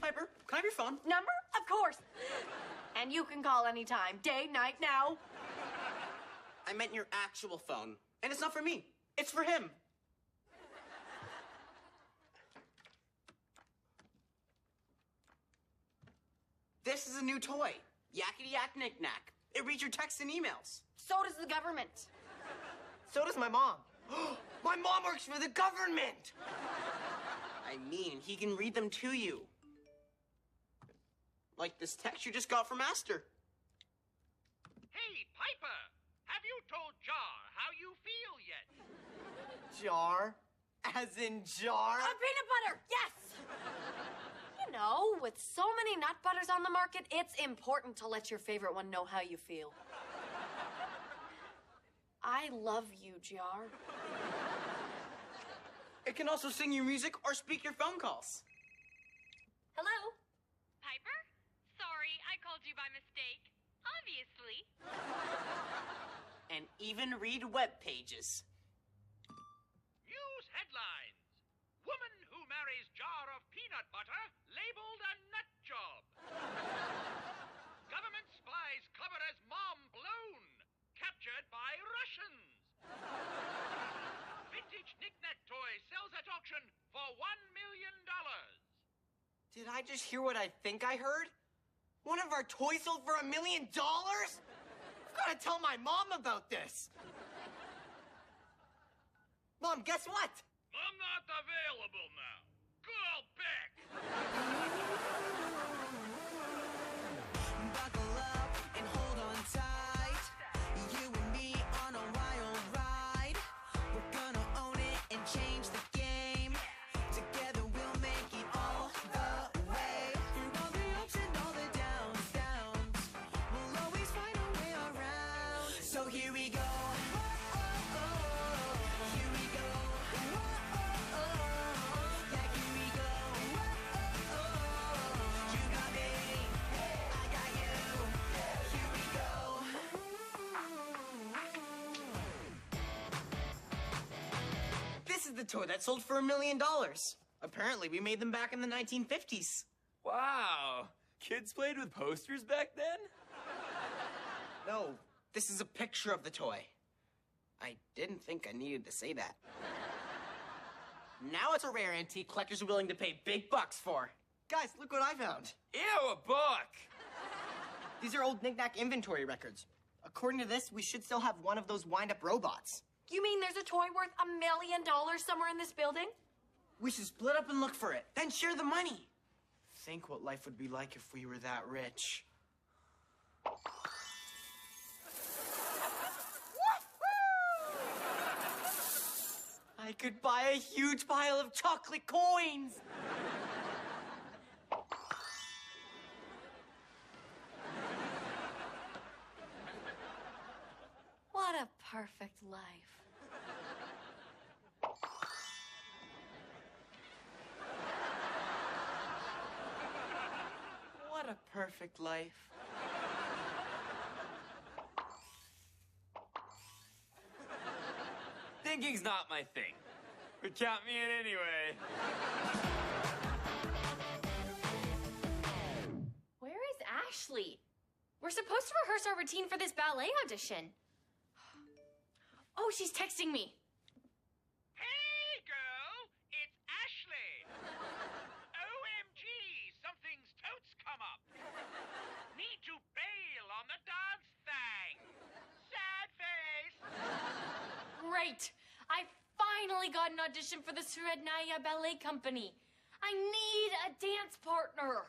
Piper, can I have your phone? Number? Of course. And you can call anytime, day, night, now. I meant your actual phone. And it's not for me. It's for him. This is a new toy. Yakety Yak Knickknack. It reads your texts and emails. So does the government. So does my mom. My mom works for the government! I mean, he can read them to you. Like this text you just got from Master. Hey, Piper! Have you told Jar how you feel yet? Jar? As in jar? Peanut butter, yes! You know, with so many nut butters on the market, it's important to let your favorite one know how you feel. I love you, Jar. It can also sing your music or speak your phone calls. Hello? Piper? Sorry, I called you by mistake. Obviously. And even read web pages. News headlines. Woman who marries jar of peanut butter labeled a nut job. Government spies cover as mom blown. Captured by Russians. Vintage Knickknack toy sells at auction for $1 million. Did I just hear what I think I heard? One of our toys sold for $1 million? I've got to tell my mom about this. Mom, guess what? I'm not available now. Call back. Buckle up and hold on tight. You and me on a wild ride. We're gonna own it and change the game. Together we'll make it all the way. Through all the ups and all the downs. We'll always find a way around. So here we go. Here we go. Yeah, here we go. You got me, I got you. Here we go. This is the toy that sold for $1 million. Apparently, we made them back in the 1950s. Wow. Kids played with posters back then? No, this is a picture of the toy. I didn't think I needed to say that. Now it's a rare antique collectors are willing to pay big bucks for. Guys, look what I found. Ew, a book! These are old Knickknack inventory records. According to this, we should still have one of those wind-up robots. You mean there's a toy worth $1 million somewhere in this building? We should split up and look for it, then share the money. Think what life would be like if we were that rich. I could buy a huge pile of chocolate coins. What a perfect life. What a perfect life. Thinking's not my thing. But count me in anyway. Where is Ashley? We're supposed to rehearse our routine for this ballet audition. Oh, she's texting me. Hey, girl, it's Ashley. OMG, something's totes come up. Need to bail on the dance thing. Sad face. Great. I finally got an audition for the Srednaya Ballet Company. I need a dance partner.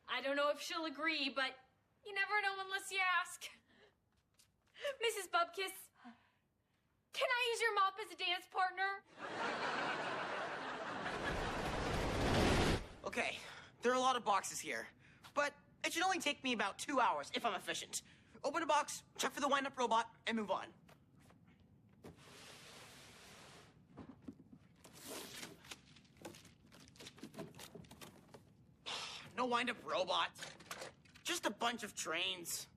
I don't know if she'll agree, but you never know unless you ask. Mrs. Bubkiss, can I use your mop as a dance partner? Okay, there are a lot of boxes here, but it should only take me about 2 hours if I'm efficient. Open a box, check for the wind-up robot, and move on. No wind-up robot. Just a bunch of trains.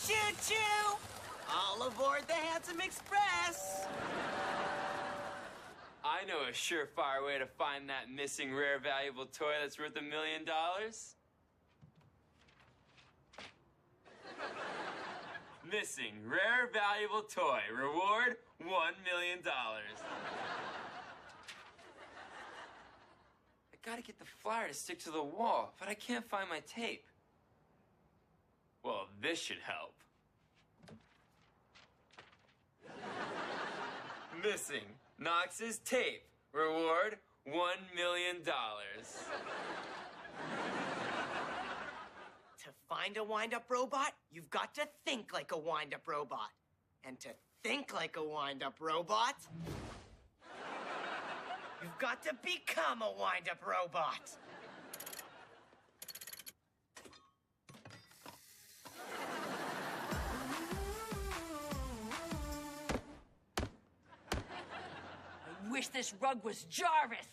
Choo-choo! All aboard the Handsome Express! I know a surefire way to find that missing rare valuable toy that's worth $1 million. Missing rare valuable toy. Reward $1 million. I gotta get the flyer to stick to the wall, but I can't find my tape. Well, this should help. Missing Knox's tape. Reward $1 million. To find a wind-up robot, you've got to think like a wind-up robot. And to think like a wind-up robot, you've got to become a wind-up robot. I wish this rug was Jarvis.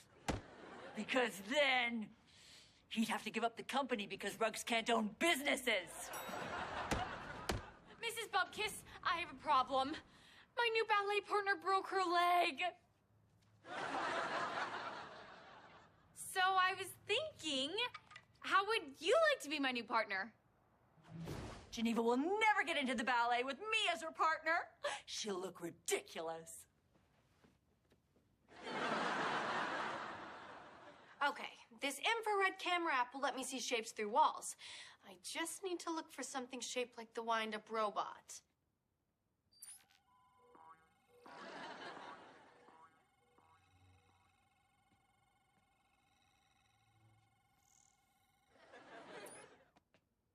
Because then he'd have to give up the company because rugs can't own businesses. Mrs. Bubkiss, I have a problem. My new ballet partner broke her leg. So I was thinking, how would you like to be my new partner? Geneva will never get into the ballet with me as her partner. She'll look ridiculous. Okay, this infrared camera app will let me see shapes through walls. I just need to look for something shaped like the wind-up robot.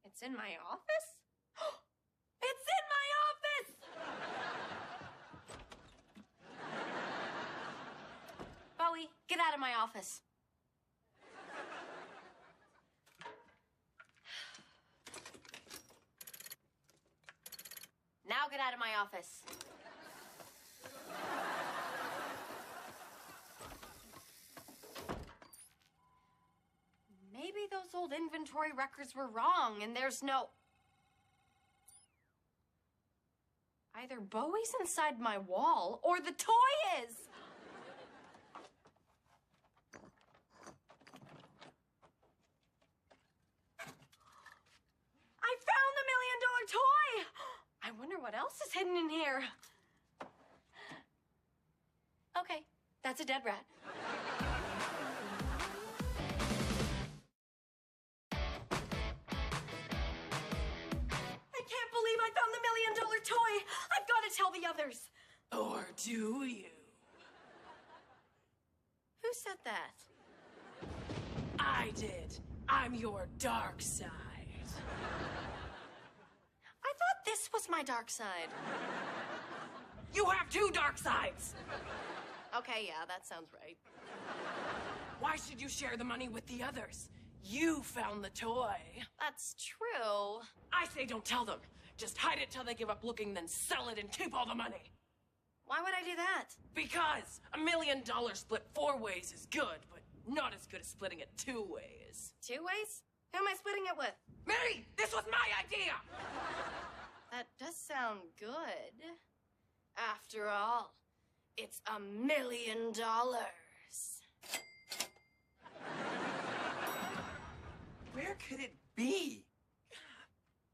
It's in my office? It's in my office! Bowie, get out of my office. Now get out of my office. Maybe those old inventory records were wrong and there's no... Either Bowie's inside my wall or the toy is. I found the $1 million toy! I wonder what else is hidden in here. Okay, that's a dead rat. I can't believe I found the $1 million toy. I've got to tell the others. Or do you? Who said that? I did. I'm your dark side. I thought this was my dark side. You have two dark sides. Okay, yeah, that sounds right. Why should you share the money with the others? You found the toy. That's true. I say don't tell them. Just hide it till they give up looking, then sell it and keep all the money. Why would I do that? Because $1 million split 4 ways is good, but not as good as splitting it 2 ways. 2 ways? Who am I splitting it with? Me! This was my idea! That does sound good. After all, it's $1 million. Where could it be?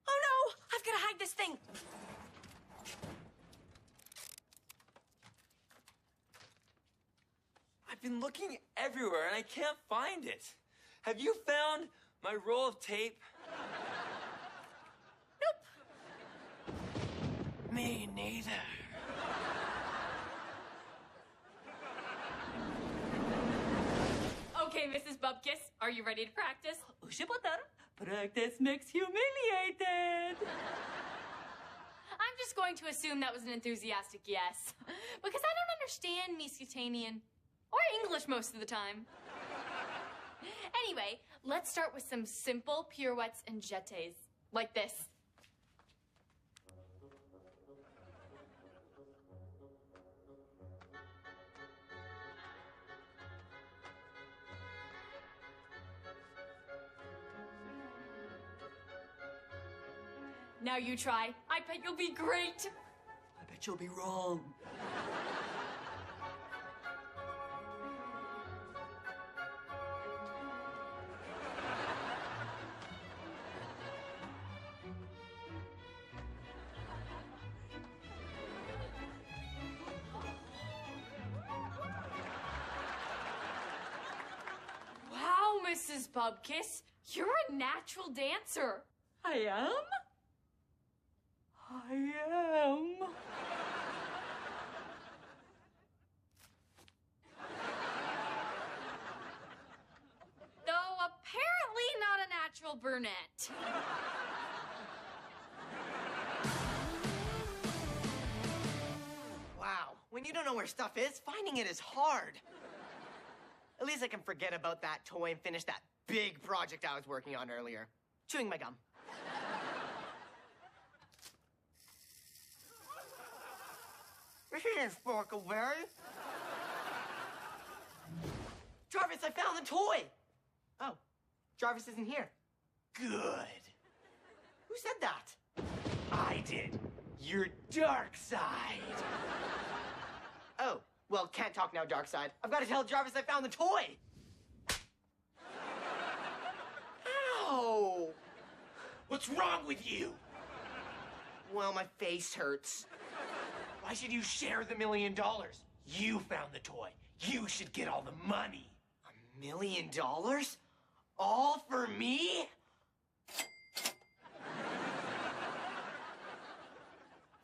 Oh no! I've got to hide this thing. I've been looking everywhere and I can't find it. Have you found my roll of tape? Me neither. Okay, Mrs. Bubkiss, are you ready to practice? Practice makes humiliated. I'm just going to assume that was an enthusiastic yes. Because I don't understand Mesopotamian or English most of the time. Anyway, let's start with some simple pirouettes and jetés, like this. Now you try. I bet you'll be great. I bet you'll be wrong. Wow, Mrs. Bubkiss, you're a natural dancer. I am? I am. Though apparently not a natural brunette. Wow, when you don't know where stuff is, finding it is hard. At least I can forget about that toy and finish that big project I was working on earlier. Chewing my gum. This isn't Sparkleberry. Jarvis, I found the toy! Oh, Jarvis isn't here. Good. Who said that? I did. Your dark side. Oh, well, can't talk now, Darkseid. I've got to tell Jarvis I found the toy! Ow! What's wrong with you? Well, my face hurts. Why should you share the $1 million? You found the toy. You should get all the money. $1 million? All for me?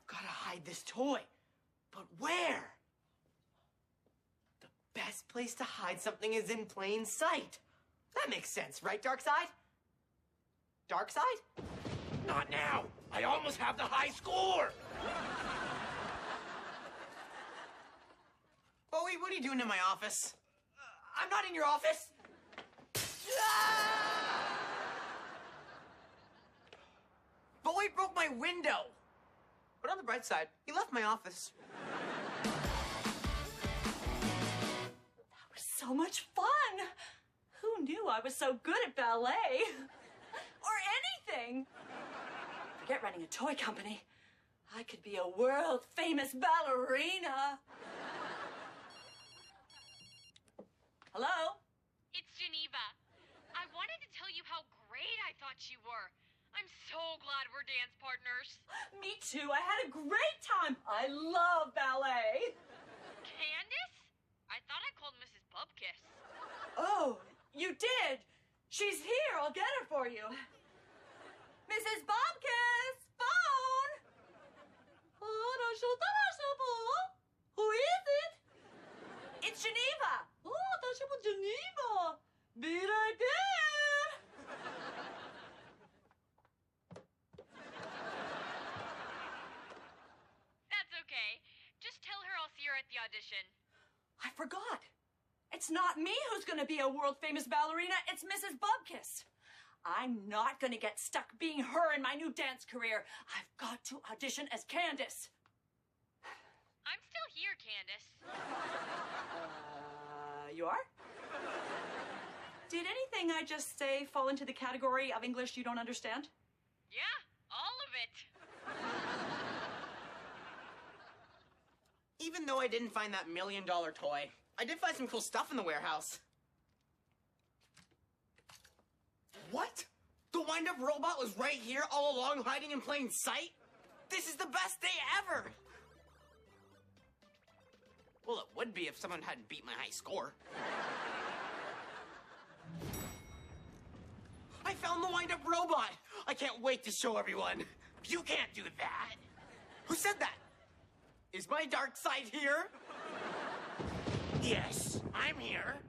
Gotta hide this toy. But where? The best place to hide something is in plain sight. That makes sense, right, Darkseid? Darkseid? Not now. I almost have the high score. Bowie, what are you doing in my office? I'm not in your office. Ah! Bowie broke my window. But on the bright side, he left my office. That was so much fun. Who knew I was so good at ballet? Or anything. Forget running a toy company. I could be a world-famous ballerina. Hello? It's Geneva. I wanted to tell you how great I thought you were. I'm so glad we're dance partners. Me too. I had a great time. I love ballet. Candace? I thought I called Mrs. Bubkiss. Oh, you did. She's here. I'll get her for you. Mrs. Bobkiss, phone. Who is it? It's Geneva. Oh, Geneva. Be right there. That's okay. Just tell her I'll see her at the audition. I forgot. It's not me who's going to be a world-famous ballerina. It's Mrs. Bubkiss. I'm not going to get stuck being her in my new dance career. I've got to audition as Candace. I'm still here, Candace. You are? Did anything I just say fall into the category of English you don't understand? Yeah, all of it. Even though I didn't find that $1 million toy, I did find some cool stuff in the warehouse. What? The wind-up robot was right here all along, hiding in plain sight? This is the best day ever! Well, it would be if someone hadn't beat my high score. I found the wind-up robot! I can't wait to show everyone. You can't do that. Who said that? Is my dark side here? Yes, I'm here.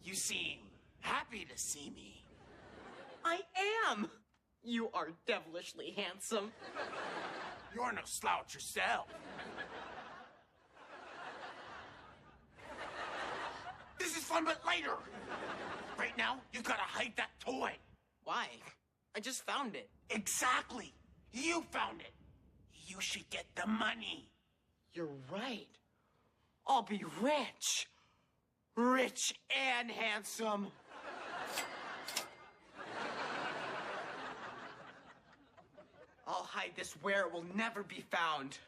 You seem happy to see me. I am! You are devilishly handsome. You're no slouch yourself. This is fun, but later. Right now, you gotta hide that toy. Why? I just found it. Exactly. You found it. You should get the money. You're right. I'll be rich. Rich and handsome. I'll hide this where it will never be found.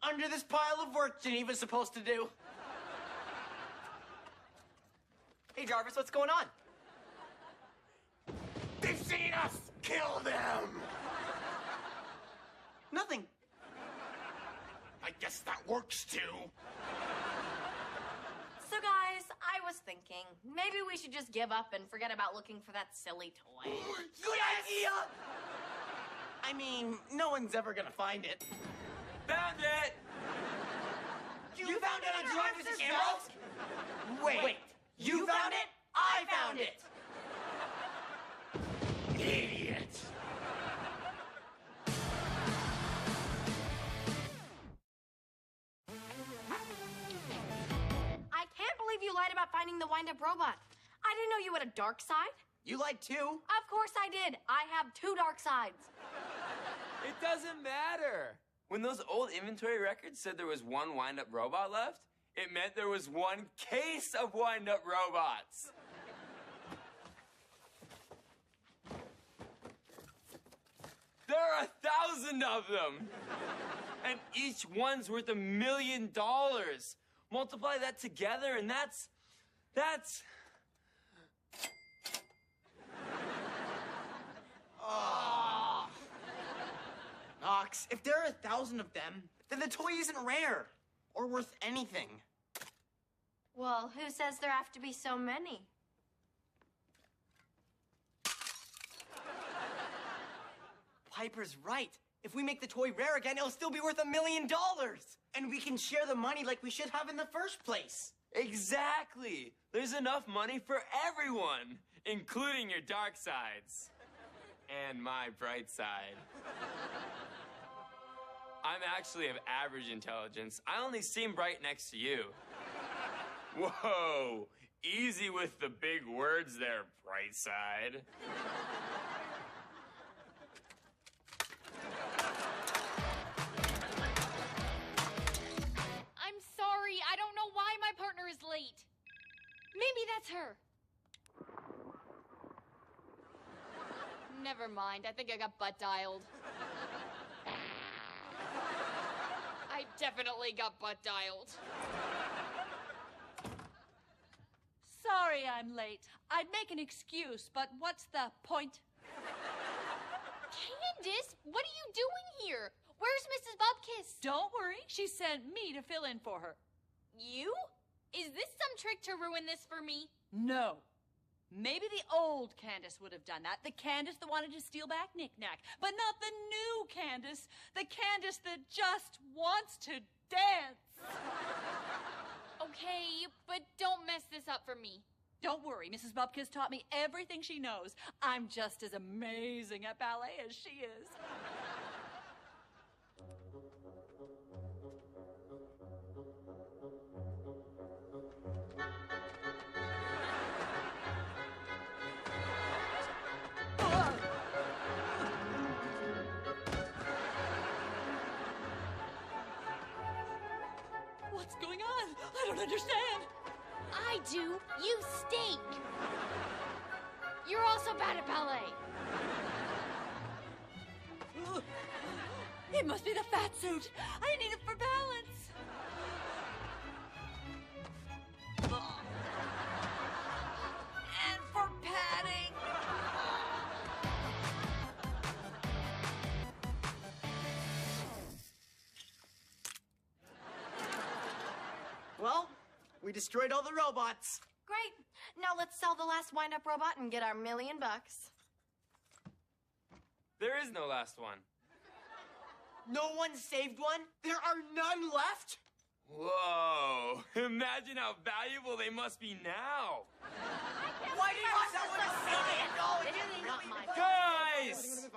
Under this pile of work Geneva's supposed to do. Hey, Jarvis, what's going on? They've seen us! Kill them! Nothing. I guess that works too. So, guys, I was thinking maybe we should just give up and forget about looking for that silly toy. Good idea! I mean, no one's ever gonna find it. Found it! You found it on Jarvis's desk? Wait, you found it? I found it! Idiot! I can't believe you lied about finding the wind-up robot. I didn't know you had a dark side. You lied too? Of course I did. I have 2 dark sides. It doesn't matter. When those old inventory records said there was 1 wind-up robot left, it meant there was 1 case of wind-up robots. There are 1,000 of them. And each one's worth $1 million. Multiply that together and that's... Knox, if there are 1,000 of them, then the toy isn't rare or worth anything. Well, who says there have to be so many? Piper's right. If we make the toy rare again, it'll still be worth $1 million. And we can share the money like we should have in the first place. Exactly. There's enough money for everyone, including your dark sides. And my bright side. I'm actually of average intelligence. I only seem bright next to you. Whoa, easy with the big words there, bright side. I'm sorry. I don't know why my partner is late. Maybe that's her. Never mind. I think I got butt dialed. I definitely got butt dialed. Sorry I'm late. I'd make an excuse, but what's the point? Candace, what are you doing here? Where's Mrs. Bubkiss? Don't worry, she sent me to fill in for her. You? Is this some trick to ruin this for me? No. Maybe the old Candace would have done that. The Candace that wanted to steal back Knickknack. But not the new Candace. The Candace that just wants to dance. Okay, but don't mess this up for me. Don't worry, Mrs. Bubkiss taught me everything she knows. I'm just as amazing at ballet as she is. What's going on? I don't understand. I do. You stink. You're also bad at ballet. It must be the fat suit. I need it for balance. And for padding. Well, we destroyed all the robots. Great. Now let's sell the last wind-up robot and get our $1 million. There is no last one. No one saved one? There are none left? Whoa, imagine how valuable they must be now. Why did you sell one $1 million? It is not my fault. Guys!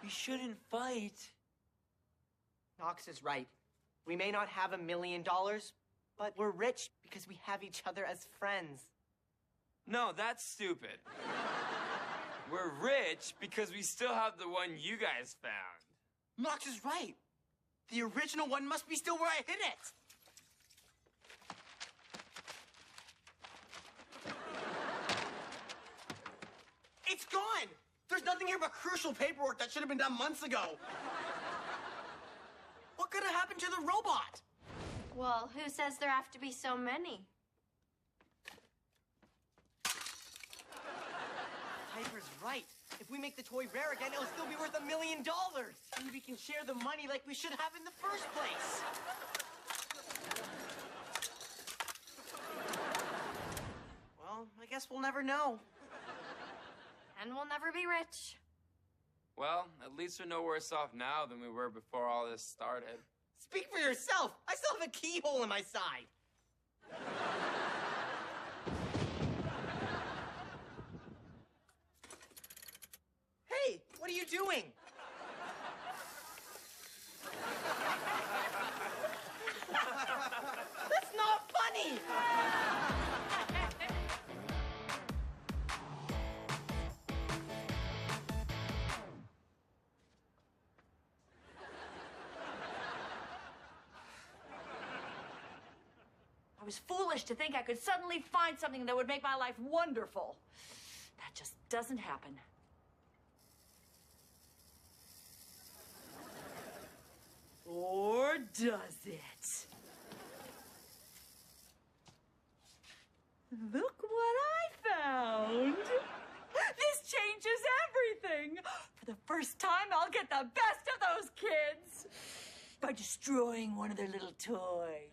We shouldn't fight. Knox is right. We may not have $1 million, but we're rich because we have each other as friends. No, that's stupid. We're rich because we still have the one you guys found. Knox is right. The original one must be still where I hid it. It's gone! There's nothing here but crucial paperwork that should have been done months ago. What could have happened to the robot? Well, who says there have to be so many? Piper's right. If we make the toy rare again, it'll still be worth $1 million. And we can share the money like we should have in the first place. Well, I guess we'll never know. And we'll never be rich. Well, at least we're no worse off now than we were before all this started. Speak for yourself. I still have a keyhole in my side. Hey, what are you doing? That's not funny. I was foolish to think I could suddenly find something that would make my life wonderful. That just doesn't happen. Or does it? Look what I found! This changes everything! For the first time, I'll get the best of those kids! By destroying one of their little toys.